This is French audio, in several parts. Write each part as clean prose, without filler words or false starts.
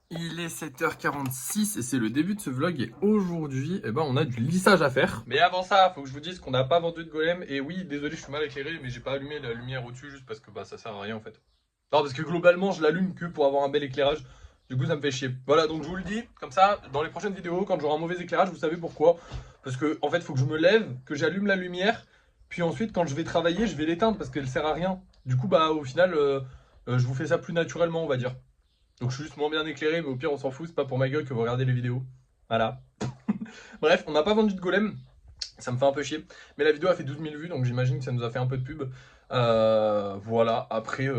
Il est 7h46 et c'est le début de ce vlog et aujourd'hui, on a du lissage à faire. Mais avant ça, faut que je vous dise qu'on n'a pas vendu de golem et oui, désolé, je suis mal éclairé, mais j'ai pas allumé la lumière au-dessus juste parce que ça sert à rien en fait. Non, parce que globalement, je l'allume que pour avoir un bel éclairage. Du coup, ça me fait chier. Voilà, donc je vous le dis, comme ça, dans les prochaines vidéos, quand j'aurai un mauvais éclairage, vous savez pourquoi. Parce que en fait, faut que je me lève, que j'allume la lumière, puis ensuite, quand je vais travailler, je vais l'éteindre parce qu'elle sert à rien. Du coup, au final, je vous fais ça plus naturellement, on va dire. Donc je suis juste moins bien éclairé, mais au pire on s'en fout, c'est pas pour ma gueule que vous regardez les vidéos. Voilà. Bref, on n'a pas vendu de golem, ça me fait un peu chier. Mais la vidéo a fait 12 000 vues, donc j'imagine que ça nous a fait un peu de pub. Voilà, après,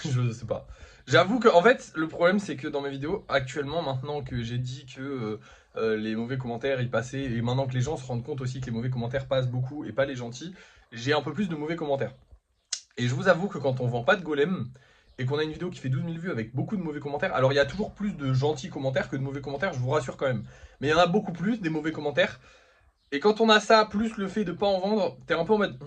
je sais pas. J'avoue que, en fait, le problème c'est que dans mes vidéos, actuellement, maintenant que j'ai dit que les mauvais commentaires ils passaient, et maintenant que les gens se rendent compte aussi que les mauvais commentaires passent beaucoup et pas les gentils, j'ai un peu plus de mauvais commentaires. Et je vous avoue que quand on vend pas de golem et qu'on a une vidéo qui fait 12 000 vues avec beaucoup de mauvais commentaires, alors il y a toujours plus de gentils commentaires que de mauvais commentaires, je vous rassure quand même. Mais il y en a beaucoup plus des mauvais commentaires. Et quand on a ça, plus le fait de pas en vendre, t'es un peu en mode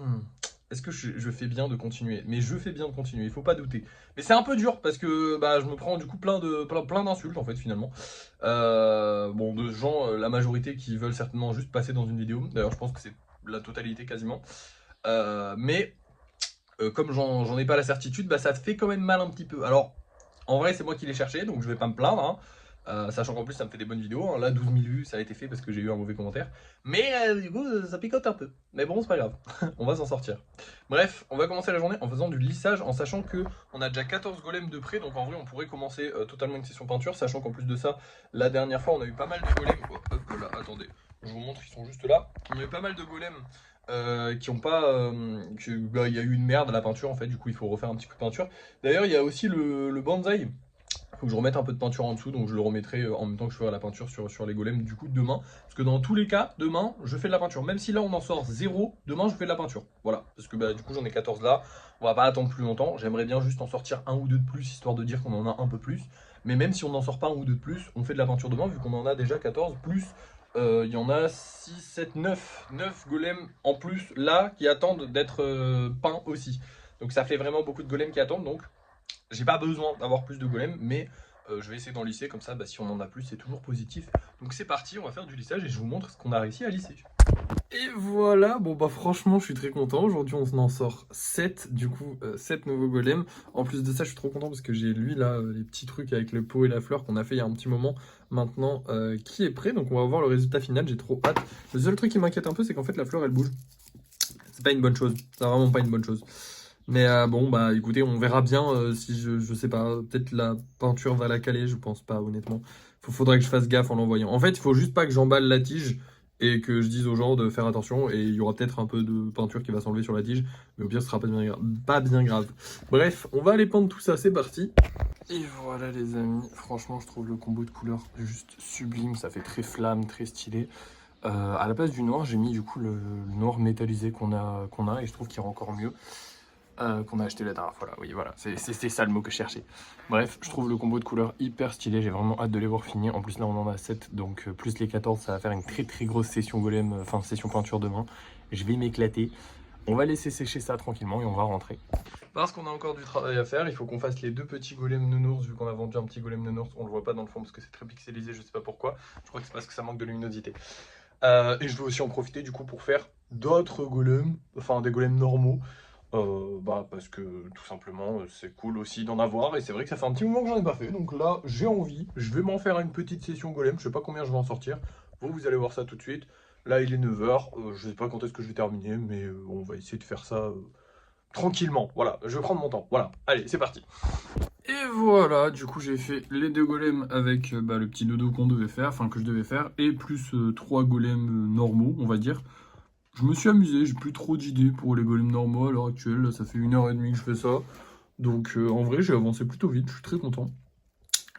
est-ce que je fais bien de continuer? Mais je fais bien de continuer, il faut pas douter. Mais c'est un peu dur parce que je me prends du coup plein d'insultes en fait finalement. Bon, de gens, la majorité qui veulent certainement juste passer dans une vidéo. D'ailleurs, je pense que c'est la totalité quasiment. Mais comme j'en ai pas la certitude, ça te fait quand même mal un petit peu. Alors, en vrai, c'est moi qui l'ai cherché, donc je vais pas me plaindre, hein. Sachant qu'en plus, ça me fait des bonnes vidéos, hein. Là, 12 000 vues, ça a été fait parce que j'ai eu un mauvais commentaire. Mais du coup, ça picote un peu. Mais bon, c'est pas grave, on va s'en sortir. Bref, on va commencer la journée en faisant du lissage, en sachant que on a déjà 14 golems de près, donc en vrai, on pourrait commencer totalement une session peinture, sachant qu'en plus de ça, la dernière fois, on a eu pas mal de golems. Oh, hop là, attendez, je vous montre, ils sont juste là. On a eu pas mal de golems qui ont pas. Il y a eu une merde à la peinture en fait, du coup il faut refaire un petit coup de peinture. D'ailleurs, il y a aussi le bonsaï. Faut que je remette un peu de peinture en dessous, donc je le remettrai en même temps que je ferai la peinture sur les golems du coup demain. Parce que dans tous les cas, demain, je fais de la peinture. Même si là on en sort zéro, demain je fais de la peinture. Voilà, parce que du coup j'en ai 14 là. On va pas attendre plus longtemps. J'aimerais bien juste en sortir un ou deux de plus, histoire de dire qu'on en a un peu plus. Mais même si on n'en sort pas un ou deux de plus, on fait de la peinture demain, vu qu'on en a déjà 14, plus il y en a 6, 7, 9 golems en plus là qui attendent d'être peints aussi. Donc ça fait vraiment beaucoup de golems qui attendent, donc j'ai pas besoin d'avoir plus de golems, mais je vais essayer d'en lisser, comme ça si on en a plus c'est toujours positif. Donc c'est parti, on va faire du lissage et je vous montre ce qu'on a réussi à lisser. Et voilà, bon franchement je suis très content, aujourd'hui on en sort 7, du coup 7 nouveaux golems. En plus de ça je suis trop content parce que j'ai lui là, les petits trucs avec le pot et la fleur qu'on a fait il y a un petit moment maintenant qui est prêt, donc on va voir le résultat final, j'ai trop hâte. Le seul truc qui m'inquiète un peu c'est qu'en fait la fleur elle bouge, c'est pas une bonne chose, c'est vraiment pas une bonne chose. Mais écoutez, on verra bien si je sais pas, peut-être la peinture va la caler, je pense pas honnêtement. Faudrait que je fasse gaffe en l'envoyant. En fait, il faut juste pas que j'emballe la tige et que je dise aux gens de faire attention et il y aura peut-être un peu de peinture qui va s'enlever sur la tige, mais au pire ce sera pas bien grave. Bref, on va aller peindre tout ça, c'est parti. Et voilà les amis, franchement je trouve le combo de couleurs juste sublime, ça fait très flamme, très stylé. À la place du noir, j'ai mis du coup le noir métallisé qu'on a et je trouve qu'il rend encore mieux. Qu'on a acheté la dernière fois là, oui voilà, c'est ça le mot que je cherchais. Bref, je trouve le combo de couleurs hyper stylé, j'ai vraiment hâte de les voir finir. En plus là on en a 7, donc plus les 14, ça va faire une très grosse session golem, enfin session peinture demain. Je vais m'éclater. On va laisser sécher ça tranquillement et on va rentrer. Parce qu'on a encore du travail à faire, il faut qu'on fasse les deux petits golems nounours, vu qu'on a vendu un petit golem nounours, on le voit pas dans le fond parce que c'est très pixelisé, je sais pas pourquoi. Je crois que c'est parce que ça manque de luminosité. Et je vais aussi en profiter du coup pour faire d'autres golems, enfin des golems normaux. Parce que tout simplement c'est cool aussi d'en avoir et c'est vrai que ça fait un petit moment que j'en ai pas fait, donc là j'ai envie, je vais m'en faire une petite session golem, je sais pas combien je vais en sortir, vous allez voir ça tout de suite. Là il est 9h, je sais pas quand est-ce que je vais terminer, mais on va essayer de faire ça tranquillement, voilà, je vais prendre mon temps, voilà, allez c'est parti. Et voilà, du coup j'ai fait les deux golems avec le petit dodo qu'on devait faire, enfin que je devais faire, et plus 3 golems normaux on va dire. Je me suis amusé, j'ai plus trop d'idées pour les golems normaux à l'heure actuelle, là, ça fait 1h30 que je fais ça. Donc en vrai j'ai avancé plutôt vite, je suis très content.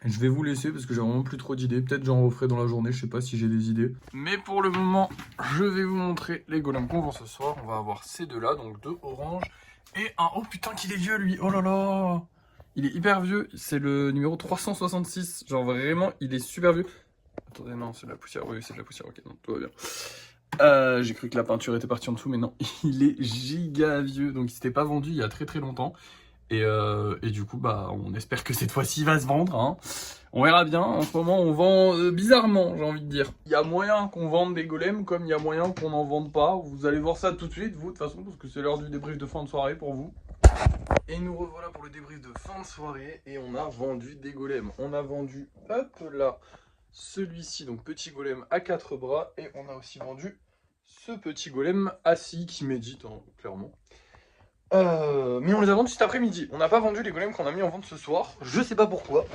Je vais vous laisser parce que j'ai vraiment plus trop d'idées, peut-être j'en referai dans la journée, je sais pas si j'ai des idées. Mais pour le moment, je vais vous montrer les golems qu'on vend ce soir. On va avoir ces deux là, donc deux oranges et un... Oh putain qu'il est vieux lui, oh là là. Il est hyper vieux, c'est le numéro 366, genre vraiment il est super vieux. Attendez non c'est de la poussière, oui c'est de la poussière, ok non tout va bien. J'ai cru que la peinture était partie en dessous, mais non, il est giga vieux, donc il s'était pas vendu il y a très longtemps. Et du coup, bah, on espère que cette fois-ci, il va se vendre. Hein. On verra bien. En ce moment, on vend bizarrement, j'ai envie de dire. Il y a moyen qu'on vende des golems, comme il y a moyen qu'on n'en vende pas. Vous allez voir ça tout de suite, vous, de toute façon, parce que c'est l'heure du débrief de fin de soirée pour vous. Et nous revoilà pour le débrief de fin de soirée. Et on a vendu des golems. On a vendu, hop là, celui-ci, donc petit golem à 4 bras. Et on a aussi vendu ce petit golem assis qui médite, hein, clairement. Mais on les a vendus cet après-midi. On n'a pas vendu les golems qu'on a mis en vente ce soir. Je sais pas pourquoi.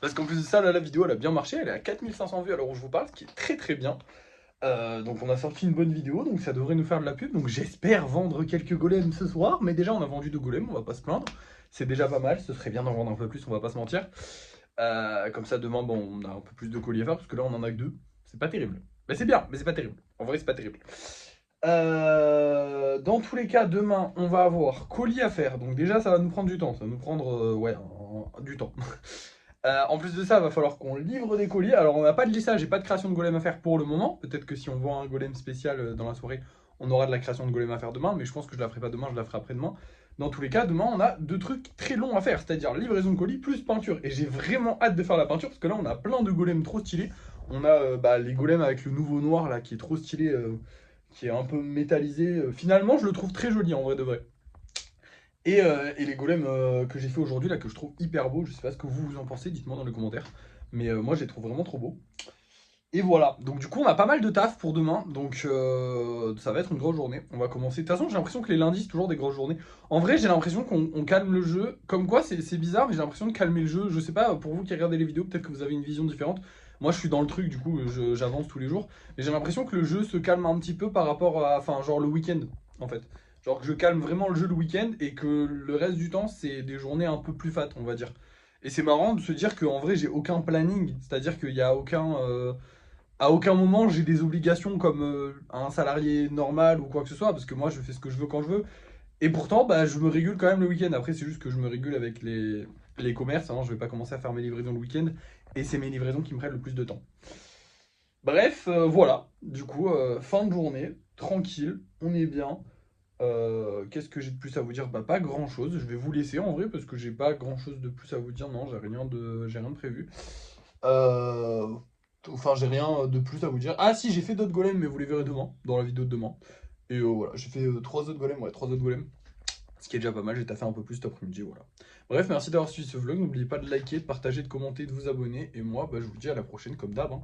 Parce qu'en plus de ça, là, la vidéo elle a bien marché. Elle est à 4500 vues à l'heure où je vous parle, ce qui est très très bien. Donc on a sorti une bonne vidéo, donc ça devrait nous faire de la pub. Donc j'espère vendre quelques golems ce soir. Mais déjà, on a vendu 2 golems, on va pas se plaindre. C'est déjà pas mal. Ce serait bien d'en vendre un peu plus, on va pas se mentir. Comme ça, demain, bon, on a un peu plus de colis à faire. Parce que là, on en a que 2. C'est pas terrible. Mais c'est bien, mais c'est pas terrible. En vrai, c'est pas terrible. Dans tous les cas, demain, on va avoir colis à faire. Donc déjà, ça va nous prendre du temps. Ça va nous prendre du temps. En plus de ça, il va falloir qu'on livre des colis. Alors, on n'a pas de lissage et pas de création de golem à faire pour le moment. Peut-être que si on vend un golem spécial dans la soirée, on aura de la création de golem à faire demain. Mais je pense que je la ferai pas demain, je la ferai après-demain. Dans tous les cas, demain, on a 2 trucs très longs à faire. C'est-à-dire livraison de colis plus peinture. Et j'ai vraiment hâte de faire la peinture parce que là, on a plein de golems trop stylés. On a les golems avec le nouveau noir là qui est trop stylé. Qui est un peu métallisé. Finalement, je le trouve très joli en vrai de vrai. Et les golems que j'ai fait aujourd'hui, là, que je trouve hyper beau, je sais pas ce que vous en pensez, dites-moi dans les commentaires. Mais moi, je les trouve vraiment trop beaux. Et voilà, donc du coup, on a pas mal de taf pour demain, donc ça va être une grosse journée. On va commencer. De toute façon, j'ai l'impression que les lundis, c'est toujours des grosses journées. En vrai, j'ai l'impression qu'on calme le jeu. Comme quoi, c'est bizarre, mais j'ai l'impression de calmer le jeu. Je sais pas, pour vous qui regardez les vidéos, peut-être que vous avez une vision différente. Moi, je suis dans le truc, du coup, j'avance tous les jours. Mais j'ai l'impression que le jeu se calme un petit peu par rapport à, enfin, genre le week-end, en fait. Genre que je calme vraiment le jeu le week-end et que le reste du temps, c'est des journées un peu plus fat, on va dire. Et c'est marrant de se dire qu'en vrai, j'ai aucun planning. C'est-à-dire qu'il y a aucun... à aucun moment j'ai des obligations comme un salarié normal ou quoi que ce soit, parce que moi je fais ce que je veux quand je veux. Et pourtant, bah, je me régule quand même le week-end. Après, c'est juste que je me régule avec les commerces. Hein. Je vais pas commencer à faire mes livraisons le week-end. Et c'est mes livraisons qui me prennent le plus de temps. Bref, voilà. Du coup, fin de journée, tranquille, on est bien. Qu'est-ce que j'ai de plus à vous dire? Bah, pas grand-chose. Je vais vous laisser en vrai parce que j'ai pas grand-chose de plus à vous dire. Non, j'ai rien de prévu. Euh, Enfin, j'ai rien de plus à vous dire. Ah si, j'ai fait d'autres golems, mais vous les verrez demain, dans la vidéo de demain. Et voilà, j'ai fait 3 autres golems, ouais, 3 autres golems. Ce qui est déjà pas mal, j'ai taffé un peu plus cet après-midi, voilà. Bref, merci d'avoir suivi ce vlog. N'oubliez pas de liker, de partager, de commenter, de vous abonner. Et moi, bah, je vous dis à la prochaine comme d'hab. Hein.